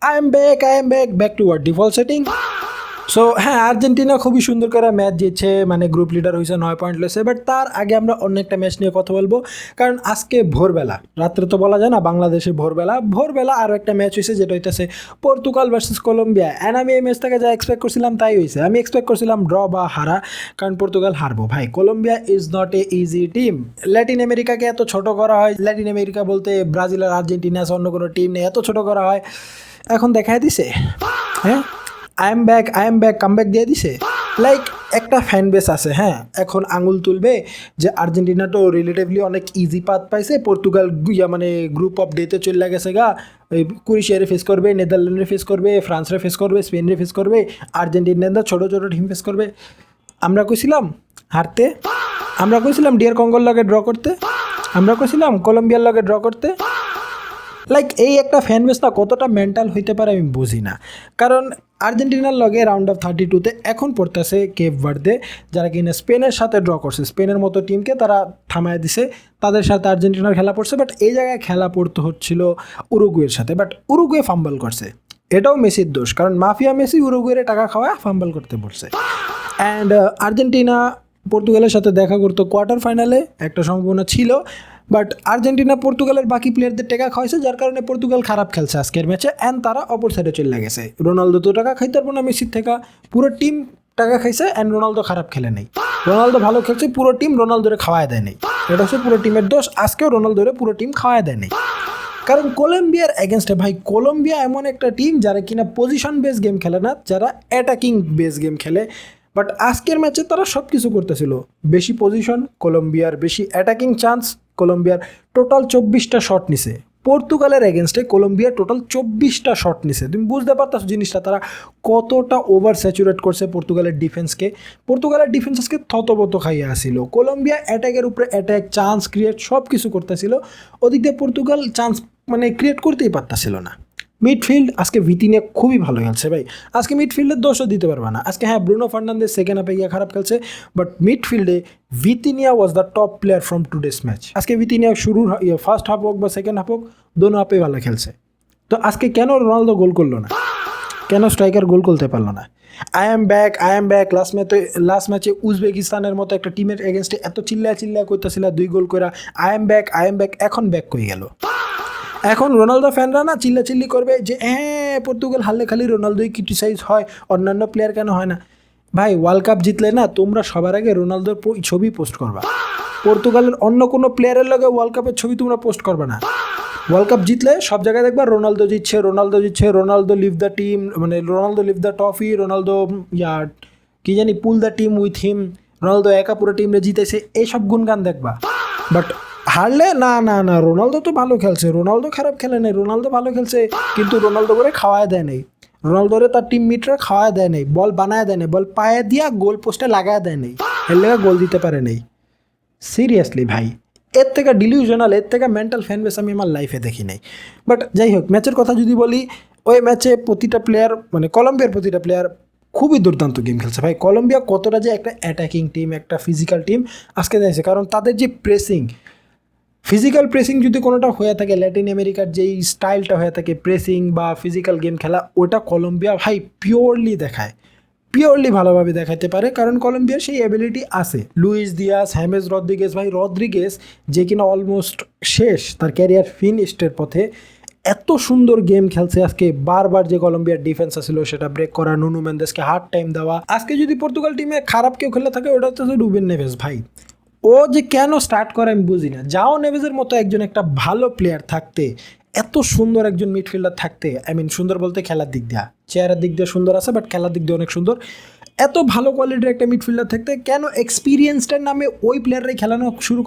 I am back to our default setting. So হ্যাঁ, Argentina খুবই সুন্দর করে ম্যাচ জিতছে, মানে গ্রুপ লিডার হয়েছে, 9 পয়েন্ট লইছে। বাট তার আগে আমরা অন্য একটা ম্যাচ নিয়ে কথা বলবো, কারণ আজকে ভোরবেলা, রাত্রে তো বলা যায় না, বাংলাদেশে ভোরবেলা আরও একটা ম্যাচ হয়েছে, যেটা হইতেছে পর্তুগাল ভার্সেস কলম্বিয়া। অ্যান্ড আমি এই ম্যাচ থেকে যা এক্সপেক্ট করছিলাম তাই হয়েছে। আমি এক্সপেক্ট করছিলাম ড্র বা হারা, কারণ পর্তুগাল হারবো। ভাই, Colombia is not a easy team. Latin আমেরিকাকে এত ছোট করা হয়, ল্যাটিন আমেরিকা বলতে ব্রাজিল আর আর্জেন্টিনা, অন্য কোনো টিম নেই, এত ছোট করা হয়। এখন দেখাই দিছে, হ্যাঁ, আই এম ব্যাক কামব্যাক দিয়ে দিছে। লাইক একটা ফ্যান বেস আছে, হ্যাঁ, এখন আঙুল তুলবে যে আর্জেন্টিনা তো রিলেটিভলি অনেক ইজি পাথ পাইছে, পর্তুগাল মানে গ্রুপ অফ ডেতে চলে গেছে গা, ওই ক্রোয়েশিয়ারে ফেস করবে, নেদারল্যান্ডে ফেস করবে, ফ্রান্সরে ফেস করবে, স্পেনে ফেস করবে, আর্জেন্টিনা ছোটো ছোটো টিম ফেস করবে। আমরা কইছিলাম হারতে, আমরা কইছিলাম ডিয়ার কঙ্গোর লগে ড্র করতে, আমরা কইছিলাম কলম্বিয়ার লগে ড্র করতে। লাইক এই একটা ফ্যান বেসটা কতটা মেন্টাল হইতে পারে আমি বুঝি না। কারণ আর্জেন্টিনার লগে রাউন্ড অফ 32-তে এখন পড়তেছে কেপ ভার্দে, যারা কিনা স্পেনের সাথে ড্র করছে, স্পেনের মতো টিমকে তারা থামায় দিছে, তাদের সাথে আর্জেন্টিনার খেলা পড়ছে। বাট এই জায়গায় খেলা পড়তে হচ্ছিল উরুগুয়ের সাথে, বাট উরুগুয়ে ফাম্বল করছে। এটাও মেসির দোষ, কারণ মাফিয়া মেসি উরুগুয়ের টাকা খাওয়া ফাম্বল করতে পড়ছে। অ্যান্ড আর্জেন্টিনা পর্তুগালের সাথে দেখা করতো কোয়ার্টার ফাইনালে, একটা সম্ভাবনা ছিল। বাট আর্জেন্টিনা পর্তুগালের বাকি প্লেয়ারদের টাকা খাওয়াইছে, যার কারণে পর্তুগাল খারাপ খেলছে আজকের ম্যাচে। অ্যান্ড তারা অপর সাইডে চলে গেছে। রোনালদো তো টাকা খাইতে পারবো না মেসির থেকে, পুরো টিম টাকা খাইছে। অ্যান্ড রোনালদো খারাপ খেলে নেই, রোনালদো ভালো খেলছে, পুরো টিম রোনালদোরে খাওয়ায় দেয় নেই। এটা হচ্ছে পুরো টিমের দোষ। আজকেও রোনালদোরে পুরো টিম খাওয়ায় দেয় নেই, কারণ কলম্বিয়ার এগেনস্টে, ভাই, কলম্বিয়া এমন একটা টিম যারা কিনা পজিশন বেস গেম খেলে না, যারা অ্যাটাকিং বেস গেম খেলে। বাট আজকের ম্যাচে তারা সব কিছু করতেছিল, বেশি পজিশন কলম্বিয়ার, বেশি অ্যাটাকিং চান্স কলম্বিয়ার। টোটাল 24টা শট নিছে পর্তুগালের এগেনস্টে, কলম্বিয়া টোটাল 24টা শট নিছে। তুমি বুঝতে পারতেছো জিনিসটা, তারা কতটা ওভার স্যাচুরেট করছে পর্তুগালের ডিফেন্সকে। পর্তুগালের ডিফেন্স আজকে থতবত খাইয়া আসছিল। কলম্বিয়া অ্যাটাকের উপরে অ্যাটাক, চান্স ক্রিয়েট সব কিছু করতেছিল, ওদিক দিয়ে পর্তুগাল চান্স মানে ক্রিয়েট করতেই পারতেছিল না। মিডফিল্ড আজকে ভিতিনিয়া খুবই ভালো খেলছে ভাই, আজকে মিডফিল্ডের দোষও দিতে পারবে না। আজকে হ্যাঁ, ব্রুনো ফার্নান্দেজ সেকেন্ড হাফে গিয়ে খারাপ খেলছে, বাট মিডফিল্ডে Vitinha was the top player from today's match. আজকে ভিতিনিয়া শুরুর ফার্স্ট হাফ হোক বা সেকেন্ড হাফ হোক, দোনো হাফে ভালো খেলছে। তো আজকে কেন রোনালদো গোল করলো না, কেন স্ট্রাইকার গোল করতে পারলো না? আই এম ব্যাক লাস্ট ম্যাচে উজবেকিস্তানের মতো একটা টিমের এগেনস্টে এত চিল্লা করতেছিল, 2 গোল করে আই এম ব্যাক, এখন ব্যাক কই গেল? এখন রোনালদো ফ্যানরা না চিল্লাচিল্লি করবে যে হ্যাঁ, পর্তুগাল হারলে খালি রোনালদোই ক্রিটিসাইজ হয়, অন্যান্য প্লেয়ার কেন হয় না? ভাই, ওয়ার্ল্ড কাপ জিতলে না তোমরা সবার আগে রোনালদোর ছবি পোস্ট করবা। পর্তুগালের অন্য কোনো প্লেয়ারের লগে ওয়ার্ল্ড কাপের ছবি তোমরা পোস্ট করবে না। ওয়ার্ল্ড কাপ জিতলে সব জায়গায় দেখবা রোনালদো জিতছে, রোনালদো লিভ দ্য টিম, মানে Ronaldo live the trophy, Ronaldo কি জানি pull the team with him, Ronaldo একা পুরো টিমরে জিতেছে, এইসব গুণগান দেখবা। বাট হারলে না, রোনালদো তো ভালো খেলছে, রোনালদো খারাপ খেলে নেই, রোনালদো ভালো খেলছে, কিন্তু রোনালদো করে খাওয়ায় দেয় নেই, রোনালদোরে তার টিম মিটরা খাওয়ায় দেয় নেই, বল বানায় দেয় নেই, বল পায়ে দিয়া গোল পোস্টে লাগায় দেয় নেই, এর লেগে গোল দিতে পারে নেই। সিরিয়াসলি ভাই, এর থেকে ডিলিউশনাল, এর থেকে মেন্টাল ফ্যান বেস আমি আমার লাইফে দেখি নাই। বাট যাই হোক, ম্যাচের কথা যদি বলি, ওই ম্যাচে প্রতিটা প্লেয়ার, মানে কলম্বিয়ার প্রতিটা প্লেয়ার খুবই দুর্দান্ত গেম খেলছে ভাই। কলম্বিয়া কতটা যে একটা অ্যাটাকিং টিম, একটা ফিজিক্যাল টিম আজকে দেখছে, কারণ তাদের যে প্রেসিং, ফিজিক্যাল প্রেসিং যদি কোনোটা হয়ে থাকে, ল্যাটিন আমেরিকার যেই স্টাইলটা হয়ে থাকে প্রেসিং বা ফিজিক্যাল গেম খেলা, ওটা কলম্বিয়া ভাই পিওরলি ভালোভাবে দেখাতে পারে, কারণ কলম্বিয়ার সেই অ্যাবিলিটি আছে। লুইস দিয়াস, হ্যামেস রদ্রিগেজ, ভাই রদ্রিগেজ যে কিনা অলমোস্ট শেষ, তার ক্যারিয়ার ফিনিশডের পথে, এত সুন্দর গেম খেলছে আজকে। বারবার যে কলম্বিয়ার ডিফেন্স ছিল সেটা ব্রেক করা, নুনো মেন্দেসকে হার্ড টাইম দেওয়া। আজকে যদি পর্তুগাল টিমে খারাপ কেউ খেলে থাকে, ওটা হচ্ছে রুবেন নেভেস। ভাই, ও যে কেন স্টার্ট করে আমি বুঝি না। জাও নেভেজের মতো একজন একটা ভালো প্লেয়ার থাকতে, এত সুন্দর একজন মিডফিল্ডার থাকতে, সুন্দর বলতে খেলার দিক দিয়ে, চেয়ারের দিক দিয়ে সুন্দর আছে, বাট খেলার দিক দিয়ে অনেক সুন্দর, এত ভালো কোয়ালিটির একটা মিডফিল্ডার থাকতে কেন এক্সপিরিয়েন্সটার নামে ওই প্লেয়াররাই খেলা শুরু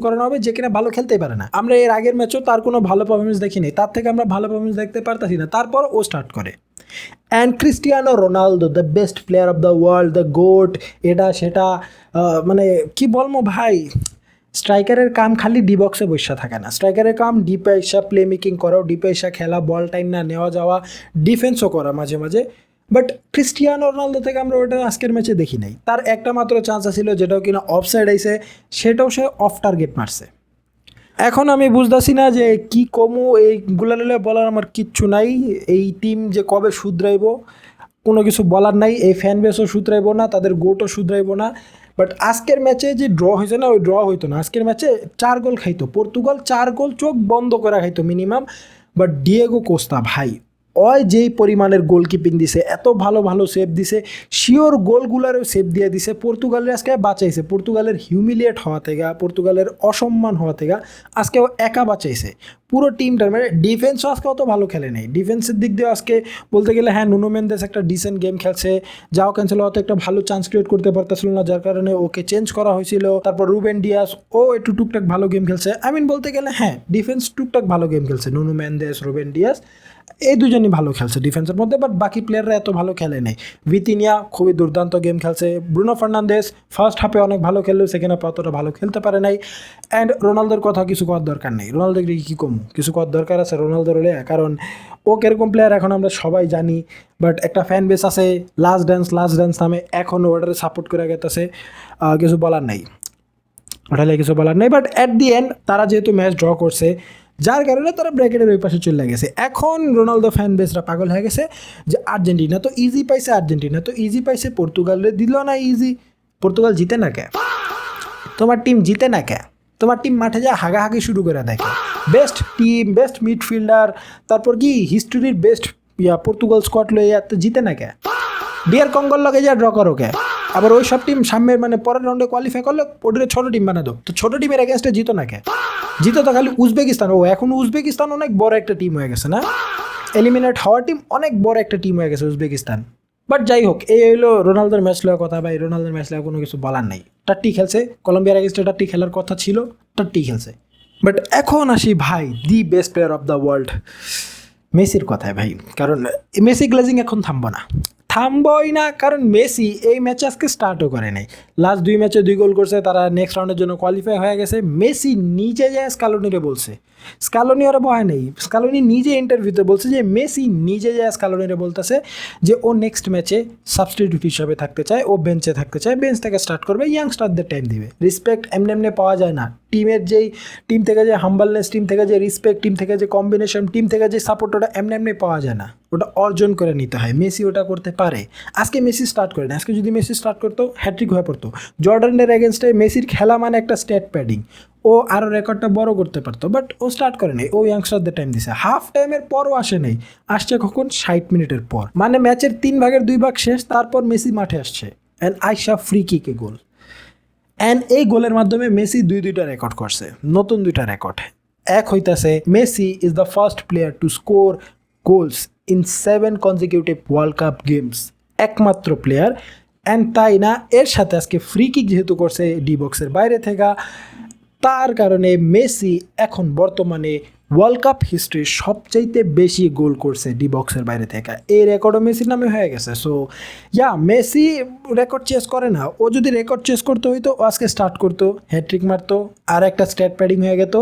করানো হবে যে কিনা ভালো খেলতেই পারে না। আমরা এর আগের ম্যাচেও তার কোনো ভালো পারফরমেন্স দেখিনি, তার থেকে আমরা ভালো পারফরমেন্স দেখতে পারতাছি না, তারপর ও স্টার্ট করে। And Cristiano Ronaldo, the best player of the world, the goat, এটা সেটা, মানে কি বলবো ভাই, স্ট্রাইকারের কাম খালি ডি বক্সে বসে থাকে না, স্ট্রাইকারের কাম ডিপে এসা প্লে মেকিং করাও, ডিপে এসা খেলা, বল টাইম না নেওয়া যাওয়া, ডিফেন্সও করা মাঝে মাঝে। বাট ক্রিস্টিয়ানো রোনালদো থেকে আমরা ওটা আজকের ম্যাচে দেখি নাই। তার একটা মাত্র চান্স ছিল, যেটাও কিনা অফ সাইড আইসে, সেটাও সে অফ টার্গেট মারছে। এখন আমি বুঝতেছি না যে কি কমু, এইগুলা নিলে বলার আমার কিচ্ছু নাই। এই টিম যে কবে শুধরাইব কোনো কিছু বলার নাই, এই ফ্যান বেসও শুধরাইব না, তাদের গোটও শুধরাইব না। বাট আজকের ম্যাচে যে ড্র হয়েছে না, ওই ড্র হইতো না। আজকের ম্যাচে 4 গোল খাইতো পর্তুগাল, 4 গোল চোখ বন্ধ করে খাইতো মিনিমাম। বাট ডিয়েগো কোস্তা ভাই, ওই যেই পরিমাণের গোলকিপিং দিছে, এত ভালো ভালো সেভ দিছে, শিওর গোলগুলারও সেভ দিয়ে দিছে, পর্তুগালের আজকে বাঁচাইছে। পর্তুগালের হিউমিলিয়েট হওয়া থেকে, পর্তুগালের অসম্মান হওয়া থেকে আজকে ও একা বাঁচাইছে পুরো টিমটার। মানে ডিফেন্সও আজকে অত ভালো খেলে নেই। ডিফেন্সের দিক দিয়ে আজকে বলতে গেলে হ্যাঁ, নুনো মেন্দেস একটা ডিসেন্ট গেম খেলছে, যাও ক্যান্সেলো অত একটা ভালো চান্স ক্রিয়েট করতে পারতেছিল না, যার কারণে ওকে চেঞ্জ করা হয়েছিল। তারপর রুবেন ডিয়াস ও একটু টুকটাক ভালো গেম খেলছে। আই মিন বলতে গেলে হ্যাঁ, ডিফেন্স টুকটাক ভালো গেম খেলছে, নুনো মেন্দেস, রুবেন ডিয়াস এই দুজনই ভালো খেলছে ডিফেন্সের মধ্যে। বাট বাকি প্লেয়াররা এত ভালো খেলে নেই। ভিতিনিয়া খুবই দুর্দান্ত গেম খেলছে। ব্রুনো ফার্নান্দেস ফার্স্ট হাফে অনেক ভালো খেললেও সেকেন্ড হাফে অতটা ভালো খেলতে পারে নাই। অ্যান্ড রোনালদোর কথা কিছু করার দরকার নেই। রোনালদো কী কমু, কিছু করার দরকার আছে রোনালদোর হলে, কারণ ও কীরকম প্লেয়ার এখন আমরা সবাই জানি। বাট একটা ফ্যান বেস আছে লাস্ট ড্যান্স নামে, এখনও ওটারে সাপোর্ট করে গেতেছে। কিছু বলার নেই, ওটালে কিছু বলার নেই। বাট অ্যাট দি এন্ড তারা যেহেতু ম্যাচ ড্র করছে, যার কারণে তারা ব্র্যাকেটের ওই পাশে চলে গেছে। এখন রোনালদো ফ্যান বেসরা পাগল হয়ে গেছে যে আর্জেন্টিনা তো ইজি পাইছে, আর্জেন্টিনা তো ইজি পাইছে, পর্তুগালে দিল না ইজি। পর্তুগাল জিতে না কে? তোমার টিম জিতে না কে? তোমার টিম মাঠে যা হাগাহাগি শুরু করে দেখে, বেস্ট টিম, বেস্ট মিডফিল্ডার, তারপর কি হিস্টোরির বেস্ট পর্তুগাল স্কোয়াড লইয়া তো জিতে না কে? ডিয়ার কঙ্গল লগে যা ড্র করো কে? আবার ওই সব টিম সামনের মানে পরের রাউন্ডে কোয়ালিফাই করলে ওদের ছোট টিম বানা দো, তো ছোট টিমের এগেনস্টে জিতো না কে? জিতো তো খালি উজবেকিস্তান। ও এখন উজবেকিস্তান অনেক বড় একটা টিম হয়ে গেছে না, এলিমিনেট হওয়ার টিম অনেক বড় একটা টিম হয়ে গেছে উজবেকিস্তান। বাট যাই হোক, এই হইলো রোনালদোর ম্যাচ লওয়ার কথা। ভাই রোনালদোর ম্যাচ লওয়া কোনো কিছু বলার নাই। টাট্টি খেলছে, কলম্বিয়ার এগেনস্টে টাট্টি খেলার কথা ছিল, টাট্টি খেলছে। বাট এখন আসি ভাই the best player of the world মেসির কথায় ভাই। কারণ মেসি গ্লেজিং এখন থামবই না, কারণ মেসি এই ম্যাচে আজকে স্টার্টও করে নাই। লাস্ট 2 ম্যাচে 2 গোল করছে, তারা নেক্সট রাউন্ডের জন্য কোয়ালিফাই হয়ে গেছে। মেসি নিজে যায় স্কালোনিরে বলছে, স্কালোনি ওরা ভয় নেই, স্কালোনি নিজে ইন্টারভিউতে বলছে যে মেসি নিজে যায় স্কালোনিরে বলতেছে যে ও নেক্সট ম্যাচে সাবস্টিটিউট হিসাবে থাকতে চায়, ও বেঞ্চে থাকতে চায়, বেঞ্চ থেকে স্টার্ট করবে, ইয়াংস্টারদের টাইম দিবে। রেসপেক্ট এমনি এমনি পাওয়া যায় না। টিমের যেই টিম থেকে যে হাম্বলনেস, টিম থেকে যে রেসপেক্ট, টিম থেকে যে কম্বিনেশন, টিম থেকে যে সাপোর্ট, ওটা এমনি এমনি পাওয়া যায় না, ওটা অর্জন করে নিতে হয়। মেসি ওটা করতে পারে। আজকে মেসি স্টার্ট করে না, আজকে যদি মেসি স্টার্ট করতো হ্যাট্রিক হয়ে পড়তো। জর্ডানের এগেনস্টে মেসির খেলা মানে একটা স্ট্যাট প্যাডিং, ও আরও রেকর্ডটা বড় করতে পারতো। বাট ও স্টার্ট করে নাই, ও ইয়াংস্টারদের টাইম দিছে। হাফ টাইমের পরও আসে নাই, আসছে কখন? 60 মিনিটের পর, মানে ম্যাচের 3 ভাগের 2 ভাগ শেষ, তারপর মেসি মাঠে আসছে। অ্যান্ড আইসা ফ্রি কিকে গোল। অ্যান্ড এই গোলের মাধ্যমে মেসি দুইটা রেকর্ড করছে, নতুন 2টা রেকর্ড। এক হইতাছে Messi is the first player to score goals in 7 consecutive world cup games, একমাত্র প্লেয়ার। অ্যান্ড তাই না, এর সাথে আজকে ফ্রি কিক যেহেতু করছে ডি বক্সের বাইরে থেকে, তার কারণে মেসি এখন বর্তমানে ওয়ার্ল্ড কাপ হিস্ট্রির সবচাইতে বেশি গোল করছে ডি বক্সের বাইরে থেকে। এই রেকর্ডও মেসির নামে হয়ে গেছে। সো মেসি রেকর্ড চেস করে না। ও যদি রেকর্ড চেস করতে হইতো ও আজকে স্টার্ট করতো, হ্যাট্রিক মারতো, আর একটা স্ট্যাট প্যাডিং হয়ে যেত।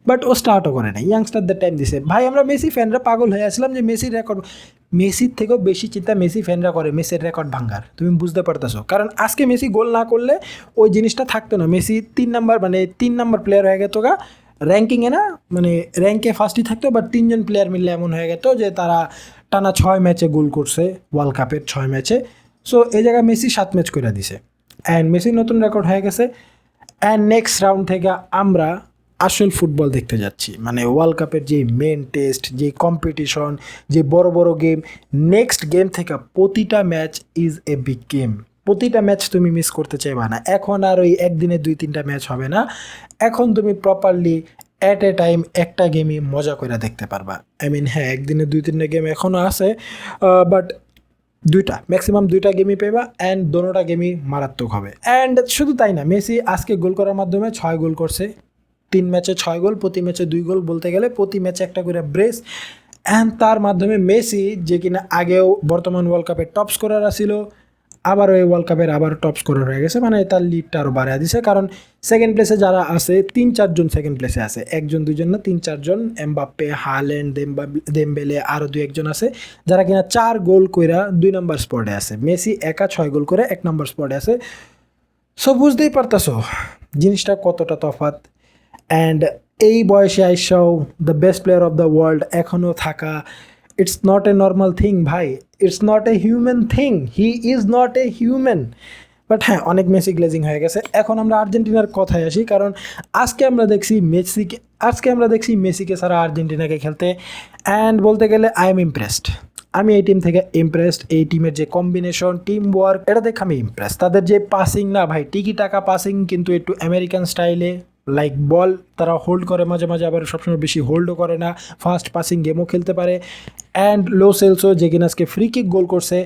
বাট ও স্টার্টও করে না, ইয়াংস্টারদের টাইম দিছে। ভাই আমরা মেসি ফ্যানরা পাগল হয়ে আসলাম যে মেসির রেকর্ড, মেসির থেকেও বেশি চিন্তা মেসি ফ্যানরা করে মেসির রেকর্ড ভাঙ্গার। তুমি বুঝতে পারতেছো? কারণ আজকে মেসি গোল না করলে ওই জিনিসটা থাকতো না। মেসি 3 নাম্বার প্লেয়ার হয়ে গেত গা র্যাঙ্কিংয়ে, না মানে র্যাঙ্কে ফার্স্টই থাকতো। বাট 3 জন প্লেয়ার মিললে এমন হয়ে গেত যে তারা টানা 6 ম্যাচে গোল করছে, ওয়ার্ল্ড কাপের 6 ম্যাচে। সো এই জায়গায় মেসি 7 ম্যাচ করে দিছে, অ্যান্ড মেসির নতুন রেকর্ড হয়ে গেছে। অ্যান্ড নেক্সট রাউন্ড থেকে আমরা আসল ফুটবল দেখতে যাচ্ছি, মানে ওয়ার্ল্ড কাপের যে মেন টেস্ট, যে কম্পিটিশন, যে বড় বড় গেম, নেক্সট গেম থেকে প্রতিটা match is a big game. প্রতিটা ম্যাচ তুমি মিস করতে চাইবা না। এখন আর ওই একদিনে 2-3টা ম্যাচ হবে না, এখন তুমি প্রপারলি অ্যাট এ টাইম একটা গেমই মজা করে দেখতে পারবা। আই মিন হ্যাঁ, একদিনে 2-3টা গেম এখনও আছে, বাট ম্যাক্সিমাম 2টা গেমই পেবা, অ্যান্ড দোনোটা গেমই মারাত্মক হবে। অ্যান্ড শুধু তাই না, মেসি আজকে গোল করার মাধ্যমে 6 গোল করছে, 3 ম্যাচে 6 গোল, প্রতি ম্যাচে 2 গোল, বলতে গেলে প্রতি ম্যাচে একটা করে ব্রেস। অ্যান্ড তার মাধ্যমে মেসি, যে কিনা আগেও বর্তমান ওয়ার্ল্ড কাপের টপ স্কোরার ছিল, আবার ওই ওয়ার্ল্ড কাপের আবার টপ স্কোরার হয়ে গেছে, মানে তার লিডটা আরও বাড়িয়ে দিছে। কারণ সেকেন্ড প্লেসে যারা আছে 3-4 জন সেকেন্ড প্লেসে আছে, 1-2 জন না, 3-4 জন, এমবাপ্পে, হাল্যান্ড, দেমবেলে, আরও 2-1 জন আছে যারা কিনা 4 গোল কইরা 2 নম্বর স্পটে আছে। মেসি একা 6 গোল করে 1 নম্বর স্পটে আছে। সো বুঝতেই পারতেছো জিনিসটা কতটা তফাৎ। অ্যান্ড এই বয়সে আইসাও the best player of the world এখনও থাকা, it's not a normal thing ভাই, it's not a human thing, he is not a human. But হ্যাঁ, অনেক মেসি গ্লেজিং হয়ে গেছে। এখন আমরা আর্জেন্টিনার কথায় আসি, কারণ আজকে আমরা দেখছি মেসিকে ছাড়া আর্জেন্টিনাকে খেলতে, অ্যান্ড বলতে গেলে আই এম ইমপ্রেসড। আমি এই টিম থেকে ইমপ্রেসড। এই টিমের যে কম্বিনেশন, টিম ওয়ার্ক, এটা দেখে আমি ইমপ্রেস। তাদের যে পাসিং না ভাই, টিকি টাকা পাসিং, কিন্তু একটু আমেরিকান স্টাইলে, লাইক বল তারা হোল্ড করে মাঝে মাঝে, আবার সবসময় বেশি হোল্ডও করে না, ফাস্ট পাসিং গেমও খেলতে পারে। অ্যান্ড লো সেলসো, যে কিনা আজকে ফ্রি কিক গোল করছে।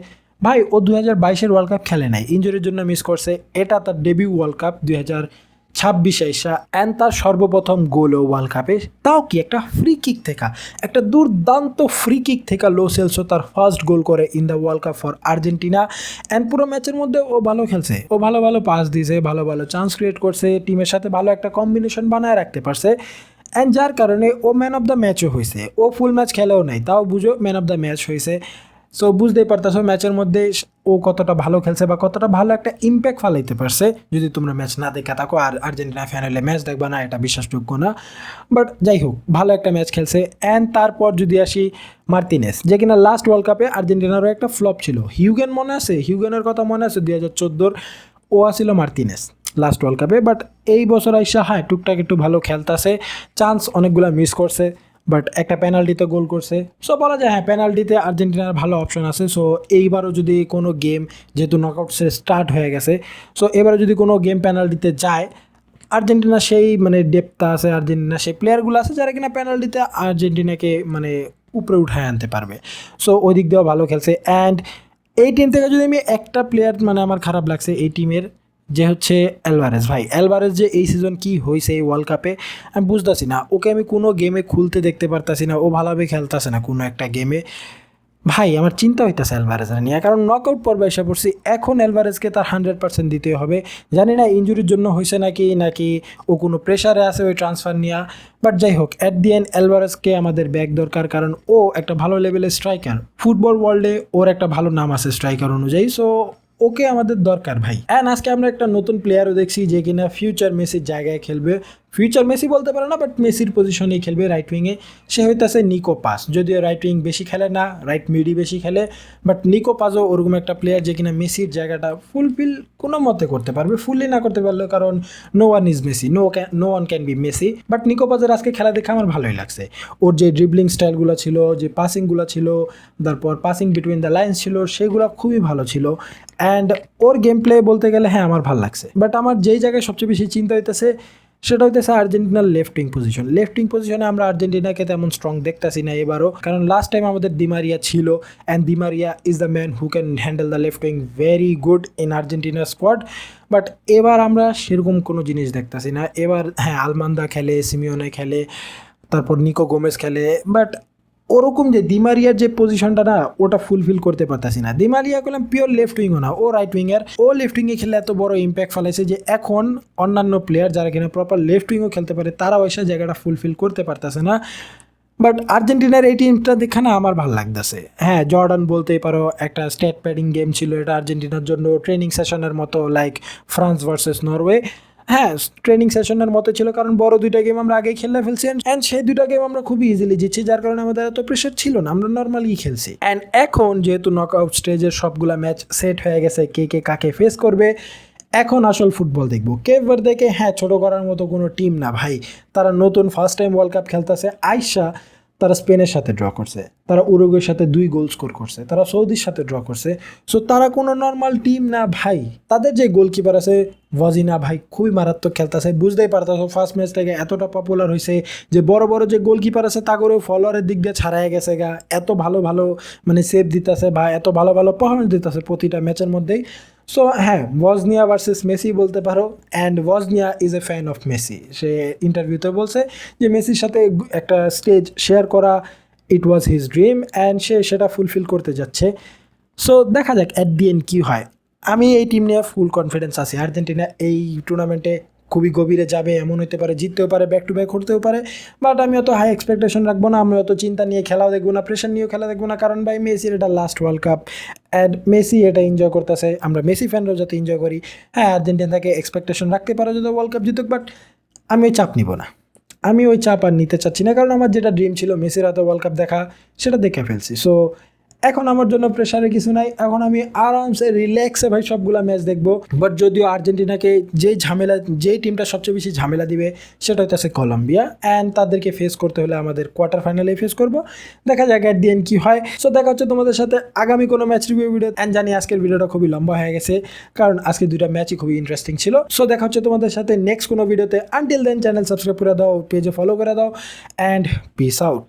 ভাই ও 2022-এর ওয়ার্ল্ড কাপ খেলে নাই, ইঞ্জুরির জন্য মিস করছে। এটা তার ডেবিউ ওয়ার্ল্ড কাপ 2026 আইসা, অ্যান্ড তার সর্বপ্রথম গোলও ওয়ার্ল্ড কাপে, তাও কি একটা ফ্রি কিক থেকে, একটা দুর্দান্ত ফ্রি কিক থেকে লো সেলসো তার ফার্স্ট গোল করে in the world cup for Argentina. And পুরো ম্যাচের মধ্যে ও ভালো খেলছে, ও ভালো ভালো পাস দিয়েছে, ভালো ভালো চান্স ক্রিয়েট করছে, টিমের সাথে ভালো একটা কম্বিনেশন বানায় রাখতে পারছে। অ্যান্ড যার কারণে ও ম্যান অফ দ্য ম্যাচও হয়েছে। ও ফুল ম্যাচ খেলেও নাই, তাও বুঝো ম্যান অফ দ্য ম্যাচ হয়েছে। সো বুঝতেই পারতেছো ম্যাচের মধ্যে ও কতটা ভালো খেলছে বা কতটা ভালো একটা ইম্প্যাক্ট ফালাইতে পারছে। যদি তোমরা ম্যাচ না দেখে থাকো আর আর্জেন্টিনা ফ্যান হলে ম্যাচ দেখবা না, এটা বিশ্বাসযোগ্য না। বাট যাই হোক, ভালো একটা ম্যাচ খেলছে। অ্যান্ড তারপর যদি আসি মার্তিনেস, যে কিনা লাস্ট ওয়ার্ল্ড কাপে আর্জেন্টিনারও একটা ফ্লপ ছিল। হিউগেন মনে আছে? হিউগেনের কথা মনে আছে? 2014-র ও আসছিল মার্তিনেস লাস্ট ওয়ার্ল্ড কাপে। বাট এই বছর আইসা হ্যাঁ টুকটাক একটু ভালো খেলতেছে, চান্স অনেকগুলো মিস করছে, বাট একটা পেনাল্টিতে গোল করছে। সো বলা যায় হ্যাঁ, পেনাল্টিতে আর্জেন্টিনার ভালো অপশন আছে। সো এইবারও যদি কোনো গেম, যেহেতু নকআউট স্টার্ট হয়ে গেছে, সো এবারও যদি কোনো গেম পেনাল্টিতে যায়, আর্জেন্টিনা সেই মানে ডেপথটা আছে, আর্জেন্টিনা সেই প্লেয়ারগুলো আছে যারা কিনা পেনাল্টিতে আর্জেন্টিনাকে মানে উপরে উঠায় আনতে পারবে। সো ওই দিক দিয়েও ভালো খেলছে। অ্যান্ড এই টিম থেকে যদি আমি একটা প্লেয়ার মানে আমার খারাপ লাগছে এই টিমের, যে হচ্ছে অ্যালভারেজ। ভাই অ্যালভারেজ যে এই সিজন কি হয়েছে এই ওয়ার্ল্ড কাপে, আমি বুঝতেছি না। ওকে আমি কোনো গেমে খুলতে দেখতে পারতাছি না, ও ভালোভাবে খেলতেছে না কোনো একটা গেমে। ভাই আমার চিন্তা হইতেছে অ্যালভারেজের নিয়ে, কারণ নকআউট পর্বে এসে পড়ছি। এখন অ্যালভারেজকে তার 100% দিতে হবে। জানি না ইঞ্জুরির জন্য হয়েছে নাকি ও কোনো প্রেশারে আছে ওই ট্রান্সফার নিয়ে। বাট যাই হোক, অ্যাট দি এন্ড অ্যালভারেজকে আমাদের ব্যাক দরকার, কারণ ও একটা ভালো লেভেলের স্ট্রাইকার। ফুটবল ওয়ার্ল্ডে ওর একটা ভালো নাম আছে স্ট্রাইকার অনুযায়ী। সো ওকে আমাদের দরকার ভাই। অ্যান্ড আজকে আমরা একটা নতুন প্লেয়ারও দেখছি যে কিনা ফিউচার মেসির জায়গায় খেলবে। ফিউচার মেসি বলতে পারে না, বাট মেসির পজিশনেই খেলবে, রাইট উইংয়ে। সে হইতেছে নিকো পাস। যদিও রাইট উইং বেশি খেলে না, রাইট মিডই বেশি খেলে, বাট নিকো পাসও ওরকম একটা প্লেয়ার যে কিনা মেসির জায়গাটা ফুলফিল কোনো মতে করতে পারবে। ফুললি না করতে পারলেও, কারণ no one is Messi, no one can be Messi. But Nico পাসের আজকে খেলা দেখে আমার ভালোই লাগছে। ওর যে ড্রিবলিং স্টাইলগুলো ছিল, যে পাসিংগুলো ছিল, তারপর পাসিং বিটুইন দ্য লাইন্স ছিল, সেগুলো খুবই ভালো ছিল। অ্যান্ড ওর গেম প্লে বলতে গেলে হ্যাঁ আমার ভালো লাগছে। বাট আমার যেই জায়গায় সবচেয়ে বেশি চিন্তা হইতেছে সেটা হইতেছে আর্জেন্টিনার left wing position. Left wing পজিশনে আমরা আর্জেন্টিনাকে তেমন স্ট্রং দেখতেছি না এবারও, কারণ লাস্ট টাইম আমাদের ডিমারিয়া ছিল, and Di Maria is the man who can handle the left wing very good in আর্জেন্টিনার স্কোয়াড। বাট এবার আমরা সেরকম কোনো জিনিস দেখতেছি না। এবার হ্যাঁ আলমান্দা খেলে, সিমিওনে খেলে, তারপর নিকো গোমেজ খেলে, বাট ওরকম যে দিমারিয়ার যে পজিশনটা না, ওটা ফুলফিল করতে পারতাছি না। দিমারিয়া করলাম পিওর লেফট উইংও না, ও রাইট উইংয়ের। ও লেফট উইংয়ে খেলে এত বড় ইম্প্যাক্ট ফেলাইছে যে এখন অন্যান্য প্লেয়ার যারা কিনা প্রপার লেফট উইংও খেলতে পারে, তারাও এসে জায়গাটা ফুলফিল করতে পারতেছে না। বাট আর্জেন্টিনার এই টিমটা দেখে না আমার ভালো লাগতেছে। হ্যাঁ, জর্ডান বলতেই পারো একটা স্টেট প্যাডিং গেম ছিল এটা আর্জেন্টিনার জন্য, ট্রেনিং সেশনের মতো, লাইক ফ্রান্স ভার্সেস নরওয়ে। হ্যাঁ, ট্রেনিং সেশনের মতো ছিল, কারণ বড় দুইটা গেম আমরা আগেই খেলে ফেলছি, অ্যান্ড সেই দুইটা গেম আমরা খুবই ইজিলি জিতছি, যার কারণে আমাদের এত প্রেশার ছিল না, আমরা নর্মালি খেলছি। অ্যান্ড এখন যেহেতু নকআউট স্টেজের সবগুলা ম্যাচ সেট হয়ে গেছে, কে কে কাকে ফেস করবে, এখন আসল ফুটবল দেখবো। কেপ ভার্দেকে হ্যাঁ ছোটো করার মতো কোনো টিম না ভাই। তারা নতুন ফার্স্ট টাইম ওয়ার্ল্ড কাপ খেলতেছে আইসা, তারা স্পেনের সাথে ড্র করছে, তারা উরুগুয়ের সাথে 2 গোল স্কোর করছে, তারা সৌদির সাথে ড্র করছে। সো তারা কোনো নর্মাল টিম না ভাই। তাদের যে গোলকিপার আছে ওয়াজিনা, ভাই খুবই মারাত্মক খেলতেছে। বুঝতেই পারতেছো ফার্স্ট ম্যাচ থেকে এতটা পপুলার হয়েছে যে বড় বড় যে গোলকিপার আছে তা করেও ফলোয়ারের দিক দিয়ে ছাড়াই গেছে গা। এত ভালো ভালো মানে সেভ দিতেছে বা এত ভালো ভালো পারফরমেন্স দিতেছে প্রতিটা ম্যাচের মধ্যেই। সো হ্যাঁ, ওয়াজনিয়া ভার্সেস মেসি বলতে পারো, অ্যান্ড ওয়াজনিয়া is a fan of Messi. সে ইন্টারভিউতে বলছে যে মেসির সাথে একটা স্টেজ শেয়ার করা it was his dream, and সে সেটা ফুলফিল করতে যাচ্ছে। সো দেখা যাক অ্যাট দি এন্ড কী হয়। আমি এই টিম নিয়ে ফুল কনফিডেন্স আছি। আর্জেন্টিনা এই টুর্নামেন্টে খুবই গভীরে যাবে, এমন হতে পারে জিততেও পারে, ব্যাক টু ব্যাক করতেও পারে। বাট আমি অত হাই এক্সপেকটেশন রাখবো না, আমি অত চিন্তা নিয়ে খেলাও দেখবো না, প্রেশার নিয়েও খেলা দেখবো না, কারণ ভাই মেসির এটা last world cup, and Messi এটা এনজয় করতেছে। আমরা মেসি ফ্যানরাও যাতে এনজয় করি। হ্যাঁ, আর্জেন্টিনা থেকে এক্সপেকটেশন রাখতে পারো যদি ওয়ার্ল্ড কাপ জিতুক, বাট আমি চাপ নিব না। আমি ওই চাপ আর নিতে চাচ্ছি না, কারণ আমার যেটা ড্রিম ছিল মেসির হাতে ওয়ার্ল্ড কাপ দেখা, সেটা দেখে ফেলছি। সো এখন আমার জন্য প্রেশারে কিছু নাই, এখন আমি আরামসে রিল্যাক্সে ভাই সবগুলা ম্যাচ দেখবো। বাট যদিও আর্জেন্টিনাকে যেই টিমটা সবচেয়ে বেশি ঝামেলা দিবে সেটা হচ্ছে কলম্বিয়া, অ্যান্ড তাদেরকে ফেস করতে হলে আমাদের কোয়ার্টার ফাইনালে ফেস করবো। দেখা যাক অ্যাট দি এন্ড কি হয়। সো দেখা হচ্ছে তোমাদের সাথে আগামী কোনো ম্যাচ রিভিউ ভিডিও। অ্যান্ড জানি আজকের ভিডিওটা খুবই লম্বা হয়ে গেছে, কারণ আজকে দুইটা ম্যাচই খুবই ইন্টারেস্টিং ছিল। সো দেখা হচ্ছে তোমাদের সাথে নেক্সট কোনো ভিডিওতে। আনটিল দেন চ্যানেল সাবস্ক্রাইব করে দাও, পেজে ফলো করে দাও, অ্যান্ড পিস আউট।